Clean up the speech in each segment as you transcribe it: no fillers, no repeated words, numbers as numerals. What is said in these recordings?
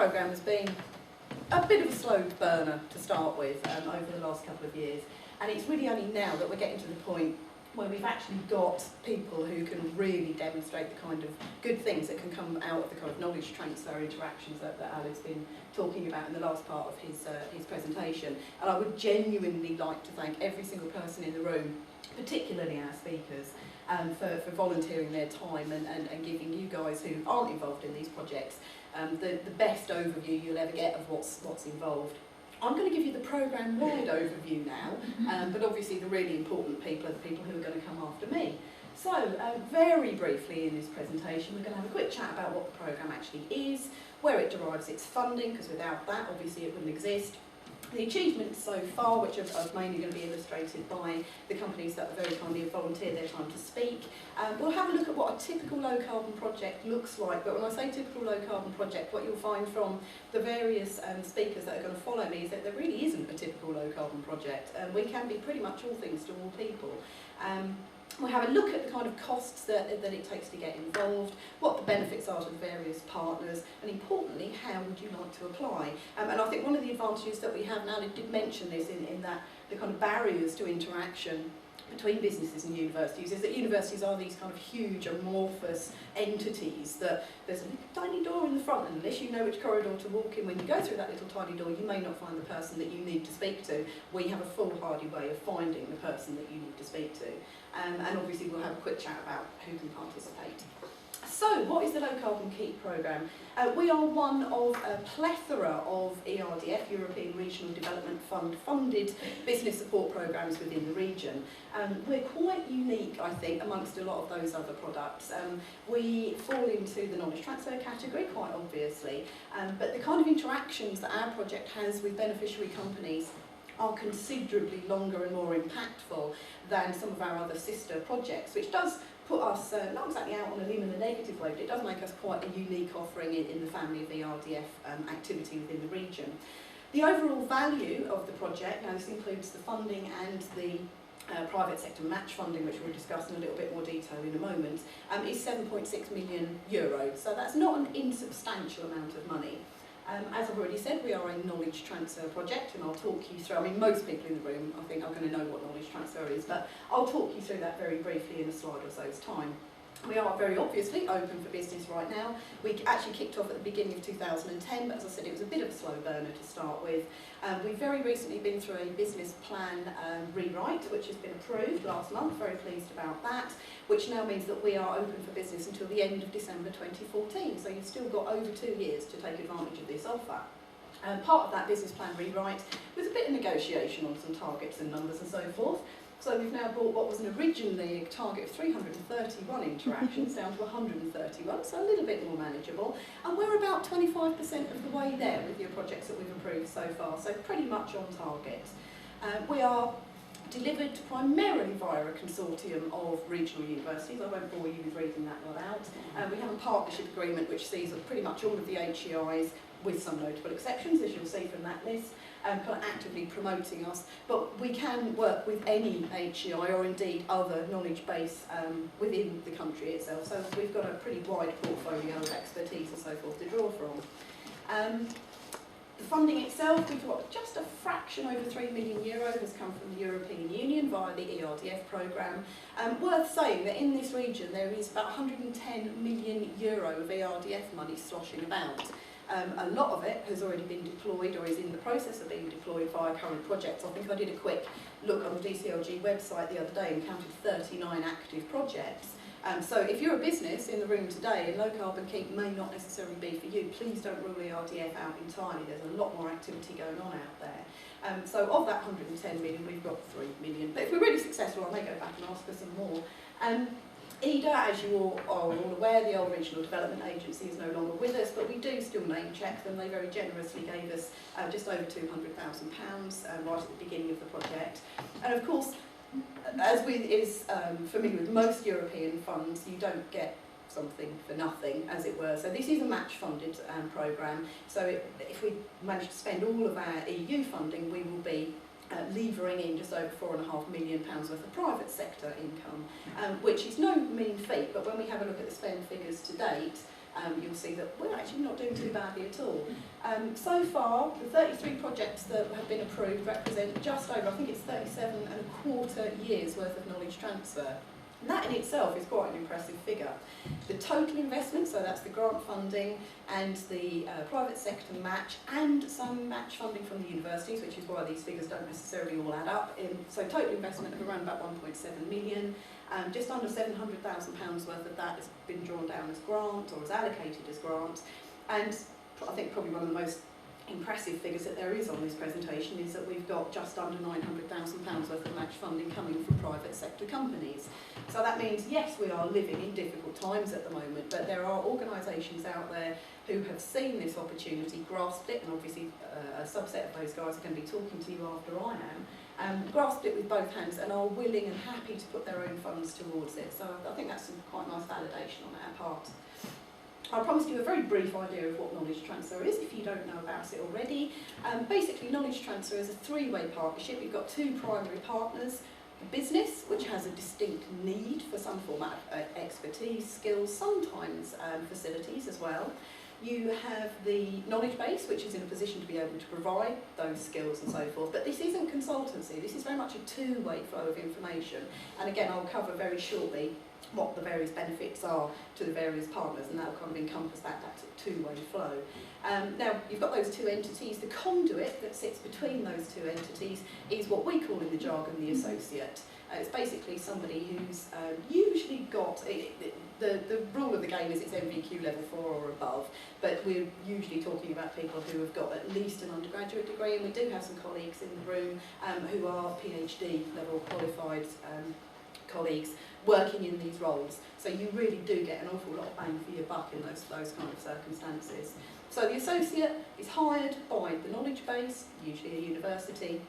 programme has been a bit of a slow burner to start with over the last couple of years, and it's really only now that we're getting to the point where we've actually got people who can really demonstrate the kind of good things that can come out of the kind of knowledge transfer interactions that Alan's been talking about in the last part of his presentation. And I would genuinely like to thank every single person in the room, particularly our speakers, for volunteering their time and giving you guys who aren't involved in these projects the best overview you'll ever get of what's involved. I'm going to give you the programme-wide overview now, but obviously the really important people are the people who are going to come after me. So, very briefly in this presentation, we're going to have a quick chat about what the programme actually is, where it derives its funding, because without that, obviously, it wouldn't exist. The achievements so far, which are mainly going to be illustrated by the companies that very kindly have volunteered their time to speak. We'll have a look at what a typical low-carbon project looks like, but when I say typical low-carbon project, what you'll find from the various speakers that are going to follow me is that there really isn't a typical low-carbon project. We can be pretty much all things to all people. We'll have a look at the kind of costs that it takes to get involved, what the benefits are to the various partners, and importantly, how would you like to apply? And I think one of the advantages that we have now, and I did mention this in that the kind of barriers to interaction between businesses and universities is that universities are these kind of huge amorphous entities that there's a tiny door in the front, and unless you know which corridor to walk in when you go through that little tiny door, you may not find the person that you need to speak to. We have a foolhardy way of finding the person that you need to speak to. And obviously we'll have a quick chat about who can participate. So, what is the Low Carbon KEEP programme? We are one of a plethora of ERDF, European Regional Development Fund, funded business support programmes within the region. We're quite unique, I think, amongst a lot of those other products. We fall into the knowledge transfer category, quite obviously, but the kind of interactions that our project has with beneficiary companies are considerably longer and more impactful than some of our other sister projects, which does put us not exactly out on a limb in a negative way, but it does make us quite a unique offering in the family of ERDF activity within the region. The overall value of the project, now this includes the funding and the private sector match funding, which we'll discuss in a little bit more detail in a moment, is €7.6 million. So that's not an insubstantial amount of money. As I've already said, we are a knowledge transfer project, and I'll talk you through, I mean, most people in the room, I think, are going to know what knowledge transfer is, but I'll talk you through that very briefly in a slide or so's time. We are very obviously open for business right now. We actually kicked off at the beginning of 2010, but as I said, it was a bit of a slow burner to start with. We've very recently been through a business plan rewrite, which has been approved last month, very pleased about that, which now means that we are open for business until the end of December 2014, so you've still got over 2 years to take advantage of this offer. Part of that business plan rewrite was a bit of negotiation on some targets and numbers and so forth. So we've now brought what was originally a target of 331 interactions down to 131, so a little bit more manageable. And we're about 25% of the way there with your projects that we've approved so far, so pretty much on target. We are delivered primarily via a consortium of regional universities. I won't bore you with reading that one out. We have a partnership agreement which sees pretty much all of the HEIs, with some notable exceptions, as you'll see from that list, kind of actively promoting us, but we can work with any HEI or indeed other knowledge base within the country itself, so we've got a pretty wide portfolio of expertise and so forth to draw from. The funding itself, we've got just a fraction over €3 million has come from the European Union via the ERDF programme. Worth saying that in this region there is about €110 million of ERDF money sloshing about. A lot of it has already been deployed or is in the process of being deployed via current projects. I think I did a quick look on the DCLG website the other day and counted 39 active projects. So if you're a business in the room today and Low Carbon KEEP may not necessarily be for you, please don't rule ERDF out entirely. There's a lot more activity going on out there. So of that 110 million, we've got 3 million. But if we're really successful, I may go back and ask for some more. EDA, as you all are all aware, the old Regional Development Agency is no longer with us, but we do still name check them. They very generously gave us just over £200,000 right at the beginning of the project. And of course, as is familiar with most European funds, you don't get something for nothing, as it were. So this is a match-funded programme. So if we manage to spend all of our EU funding, we will be levering in just over £4.5 million worth of private sector income, which is no mean feat, but when we have a look at the spend figures to date, you'll see that we're actually not doing too badly at all. So far, the 33 projects that have been approved represent just over, I think it's 37.25 years worth of knowledge transfer. And that in itself is quite an impressive figure. The total investment, so that's the grant funding and the private sector match, and some match funding from the universities, which is why these figures don't necessarily all add up. So total investment of around about 1.7 million. Just under £700,000 worth of that has been drawn down as grant, or as allocated as grant. And I think probably one of the most impressive figures that there is on this presentation is that we've got just under £900,000 worth of match funding coming from private sector companies. So that means, yes, we are living in difficult times at the moment, but there are organisations out there who have seen this opportunity, grasped it, and obviously a subset of those guys are going to be talking to you after I am, grasped it with both hands and are willing and happy to put their own funds towards it. So I think that's some quite nice validation on our part. I promised you a very brief idea of what knowledge transfer is, if you don't know about it already. Basically, knowledge transfer is a three-way partnership. You've got two primary partners: the business, which has a distinct need for some format of expertise, skills, sometimes facilities as well. You have the knowledge base, which is in a position to be able to provide those skills and so forth. But this isn't consultancy. This is very much a two-way flow of information. And again, I'll cover very shortly what the various benefits are to the various partners, and that will kind of encompass that two-way flow. Now, you've got those two entities. The conduit that sits between those two entities is what we call in the jargon the associate. It's basically somebody who's usually got, the rule of the game is it's MVQ level 4 or above, but we're usually talking about people who have got at least an undergraduate degree, and we do have some colleagues in the room who are PhD level qualified colleagues working in these roles. So you really do get an awful lot of bang for your buck in those kind of circumstances. So the associate is hired by the knowledge base, usually a university.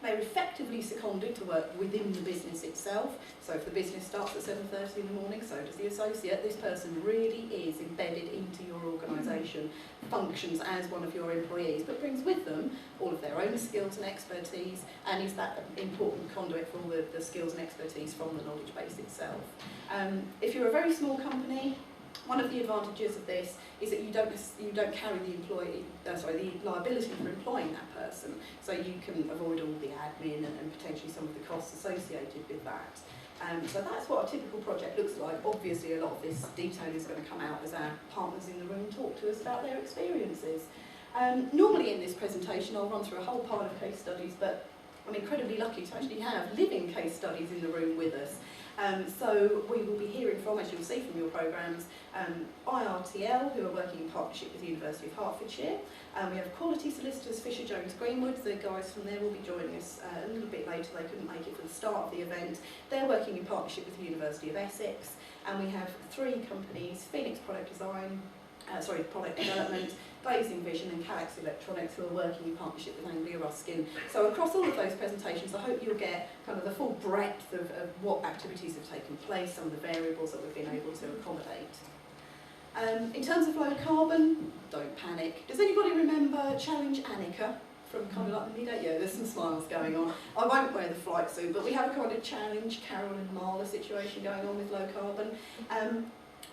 They're effectively seconded to work within the business itself. So if the business starts at 7:30 in the morning, so does the associate. This person really is embedded into your organisation, functions as one of your employees, but brings with them all of their own skills and expertise, and is that important conduit for all the skills and expertise from the knowledge base itself. If you're a very small company, one of the advantages of this is that you don't carry the liability for employing that person, so you can avoid all the admin and potentially some of the costs associated with that. So that's what a typical project looks like. Obviously, a lot of this detail is going to come out as our partners in the room talk to us about their experiences. Normally in this presentation, I'll run through a whole pile of case studies, but I'm incredibly lucky to actually have living case studies in the room with us. So we will be hearing from, as you'll see from your programmes, IRTL, who are working in partnership with the University of Hertfordshire. We have Quality Solicitors, Fisher Jones Greenwood. The guys from there will be joining us a little bit later. They couldn't make it for the start of the event. They're working in partnership with the University of Essex. And we have three companies: Phoenix Product Development, Glazing Vision and Calax Electronics, who are working in partnership with Anglia Ruskin. So across all of those presentations, I hope you'll get kind of the full breadth of what activities have taken place, some of the variables that we've been able to accommodate. In terms of low carbon, don't panic. Does anybody remember Challenge Annika from kind of like the mid-80s? Yeah, there's some smiles going on. I won't wear the flight suit, but we have a kind of Challenge Carolyn Marler situation going on with low carbon.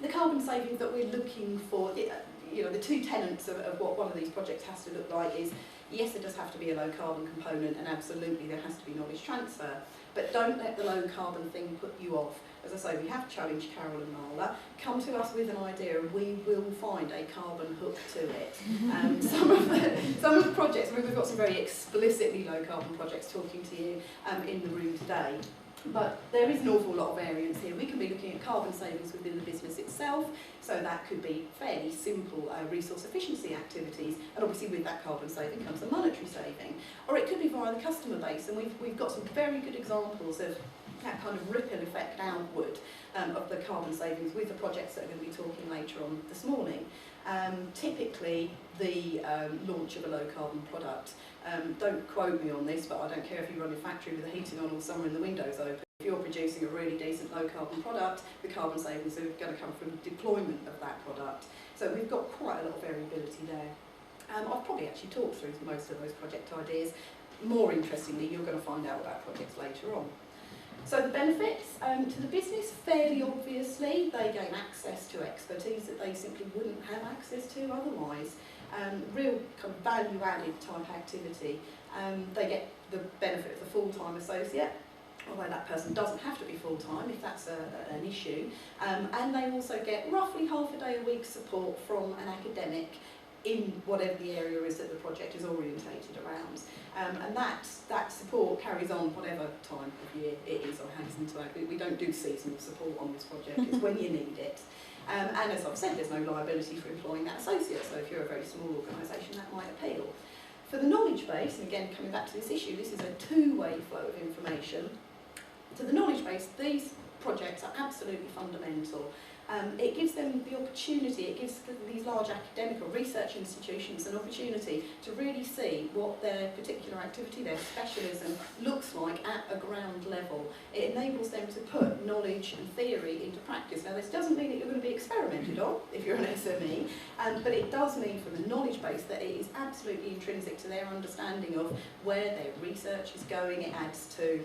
The carbon savings that we're looking for, the two tenets of what one of these projects has to look like is, yes, there does have to be a low carbon component, and absolutely there has to be knowledge transfer, but don't let the low carbon thing put you off. As I say, we have challenged Carol and Marla. Come to us with an idea and we will find a carbon hook to it. Some of the projects, we've got some very explicitly low carbon projects talking to you in the room today. But there is an awful lot of variance here. We can be looking at carbon savings within the business itself, so that could be fairly simple resource efficiency activities, and obviously with that carbon saving comes a monetary saving. Or it could be via the customer base, and we've got some very good examples of that kind of ripple effect outward of the carbon savings with the projects that are going to be talking later on this morning. Typically, the launch of a low carbon product. Don't quote me on this, but I don't care if you run a factory with the heating on all summer and the windows open. If you're producing a really decent low carbon product, the carbon savings are going to come from the deployment of that product. So we've got quite a lot of variability there. I've probably actually talked through most of those project ideas. More interestingly, you're going to find out about projects later on. So the benefits to the business, fairly obviously, they gain access to expertise that they simply wouldn't have access to otherwise. Real kind of value-added type activity. They get the benefit of the full-time associate, although that person doesn't have to be full-time if that's an issue. And they also get roughly half a day a week support from an academic in whatever the area is that the project is orientated around. And that support carries on whatever time of year it is, or hasten to add. We don't do seasonal support on this project, it's when you need it. And as I've said, there's no liability for employing that associate, so if you're a very small organisation, that might appeal. For the knowledge base, and again coming back to this issue, this is a two-way flow of information. To the knowledge base, these projects are absolutely fundamental. It gives them the opportunity, it gives these large academic or research institutions an opportunity to really see what their particular activity, their specialism, looks like at a ground level. It enables them to put knowledge and theory into practice. Now, this doesn't mean that you're going to be experimented on if you're an SME, but it does mean from the knowledge base that it is absolutely intrinsic to their understanding of where their research is going. It adds to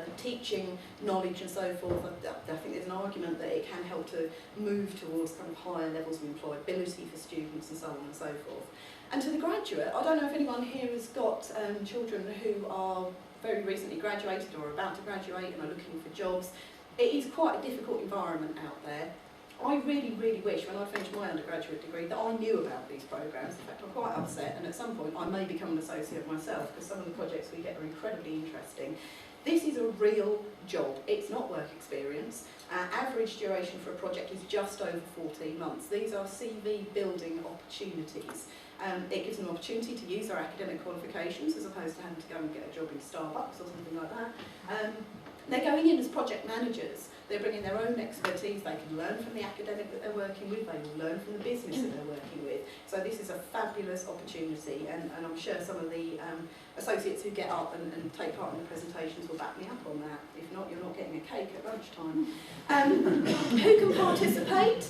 the teaching knowledge and so forth. I think there's an argument that it can help to move towards kind of higher levels of employability for students and so on and so forth. And to the graduate, I don't know if anyone here has got children who are very recently graduated or about to graduate and are looking for jobs. It is quite a difficult environment out there. I really, really wish when I finished my undergraduate degree that I knew about these programmes. In fact, I'm quite upset, and at some point I may become an associate myself, because some of the projects we get are incredibly interesting. This is a real job. It's not work experience. Average duration for a project is just over 14 months. These are CV building opportunities. It gives them an opportunity to use their academic qualifications as opposed to having to go and get a job in Starbucks or something like that. They're going in as project managers. They're bringing their own expertise. They can learn from the academic that they're working with. They will learn from the business that they're working with. So this is a fabulous opportunity, and I'm sure some of the associates who get up and take part in the presentations will back me up on that. If not, you're not getting a cake at lunchtime. Who can participate?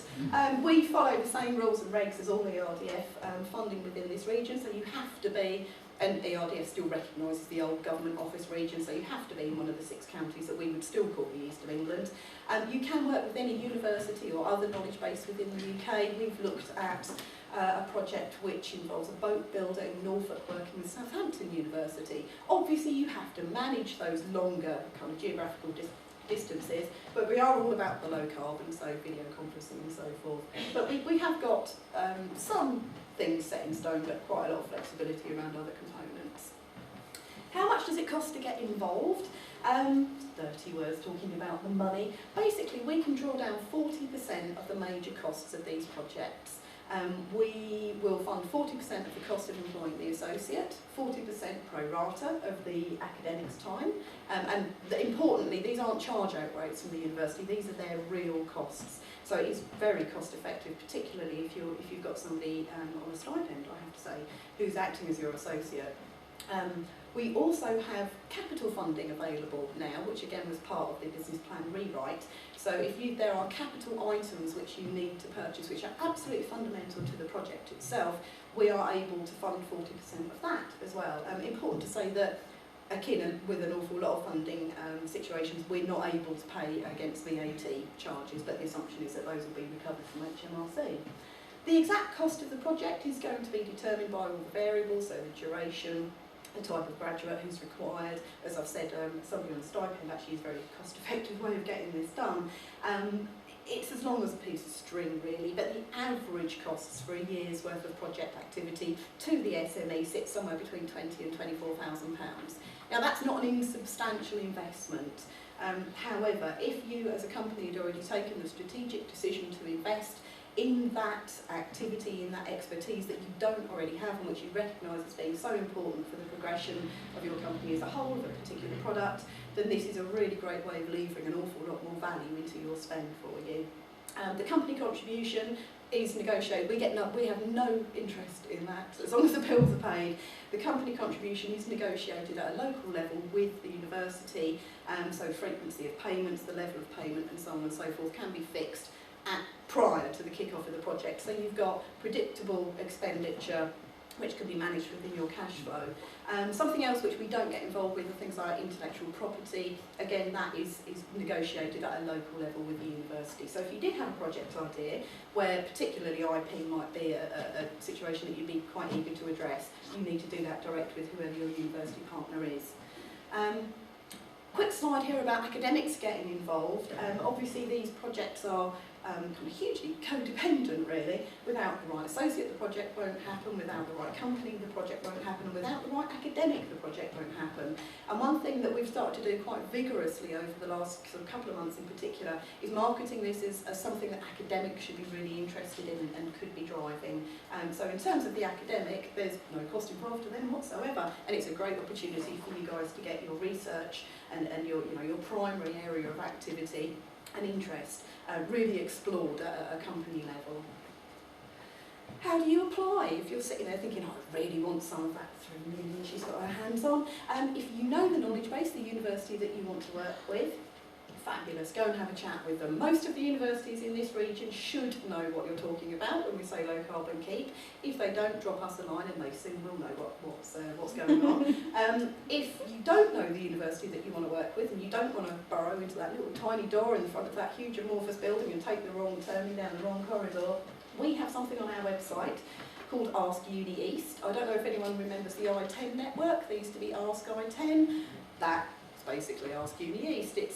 We follow the same rules and regs as all ERDF funding within this region, so you have to be, and ERDF still recognises the old government office region, so you have to be in one of the 6 counties that we would still call the East of England. You can work with any university or other knowledge base within the UK. We've looked at a project which involves a boat builder in Norfolk working with Southampton University. Obviously you have to manage those longer kind of geographical distances, but we are all about the low carbon, so video conferencing and so forth. But we have got some things set in stone, but quite a lot of flexibility around other components. How much does it cost to get involved? 30 words talking about the money. Basically, we can draw down 40% of the major costs of these projects. We will fund 40% of the cost of employing the associate, 40% pro rata of the academics' time, and importantly, these aren't charge-out rates from the university, these are their real costs. So it is very cost effective, particularly if you've got somebody on a stipend, I have to say, who's acting as your associate. We also have capital funding available now, which again was part of the business plan rewrite. So if there are capital items which you need to purchase, which are absolutely fundamental to the project itself, we are able to fund 40% of that as well. Important to say that akin with an awful lot of funding situations, we're not able to pay against VAT charges, but the assumption is that those will be recovered from HMRC. The exact cost of the project is going to be determined by all the variables, so the duration, the type of graduate who's required. As I've said, somebody on a stipend actually is a very cost-effective way of getting this done. It's as long as a piece of string, really, but the average costs for a year's worth of project activity to the SME sits somewhere between £20,000 and £24,000. Now, that's not an insubstantial investment. However, if you as a company had already taken the strategic decision to invest in that activity, in that expertise that you don't already have and which you recognise as being so important for the progression of your company as a whole, of a particular product, then this is a really great way of levering an awful lot more value into your spend for you. The company contribution is negotiated. We have no interest in that, as long as the bills are paid. The company contribution is negotiated at a local level with the university, so frequency of payments, the level of payment and so on and so forth can be fixed prior to the kick-off of the project. So you've got predictable expenditure which can be managed within your cash flow. Something else which we don't get involved with are things like intellectual property. Again, that is negotiated at a local level with the university. So if you did have a project idea where particularly IP might be a situation that you'd be quite eager to address, you need to do that direct with whoever your university partner is. Quick slide here about academics getting involved. Obviously these projects are kind of hugely codependent really. Without the right associate, the project won't happen. Without the right company, the project won't happen. And without the right academic, the project won't happen. And one thing that we've started to do quite vigorously over the last sort of couple of months in particular is marketing this as something that academics should be really interested in and could be driving. So in terms of the academic, there's no cost involved to them whatsoever, and it's a great opportunity for you guys to get your research and your primary area of activity and interest really explored at a company level. How do you apply? If you're sitting there thinking, oh, I really want some of that 3 million she's got her hands on, if you know the knowledge base, the university that you want to work with, fabulous, go and have a chat with them. Most of the universities in this region should know what you're talking about when we say low carbon keep. If they don't, drop us a line and they soon will know what's going on. If you don't know the university that you want to work with and you don't want to burrow into that little tiny door in the front of that huge amorphous building and take the wrong turning down the wrong corridor, we have something on our website called Ask Uni East. I don't know if anyone remembers the I-10 network. There used to be Ask I-10. That's basically Ask Uni East. It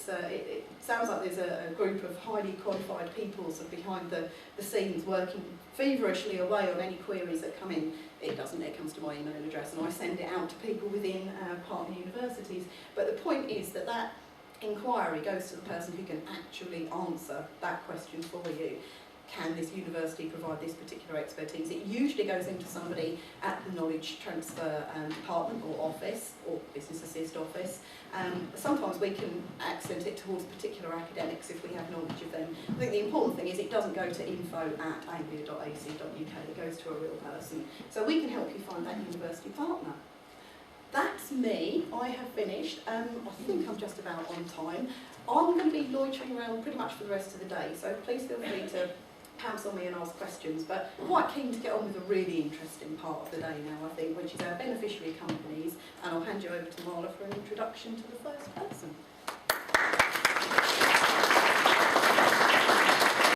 sounds like there's a group of highly qualified people sort of behind the scenes working feverishly away on any queries that come in. It doesn't, it comes to my email address and I send it out to people within partner universities. But the point is that that inquiry goes to the person who can actually answer that question for you. Can this university provide this particular expertise? It usually goes into somebody at the knowledge transfer department or office, or business assist office. Sometimes we can accent it towards particular academics if we have knowledge of them. I think the important thing is it doesn't go to info@anglia.ac.uk, it goes to a real person. So we can help you find that university partner. That's me, I have finished. I think I'm just about on time. I'm going to be loitering around pretty much for the rest of the day, so please feel free to pounce on me and ask questions, but quite keen to get on with a really interesting part of the day now, I think, which is our beneficiary companies, and I'll hand you over to Marla for an introduction to the first person.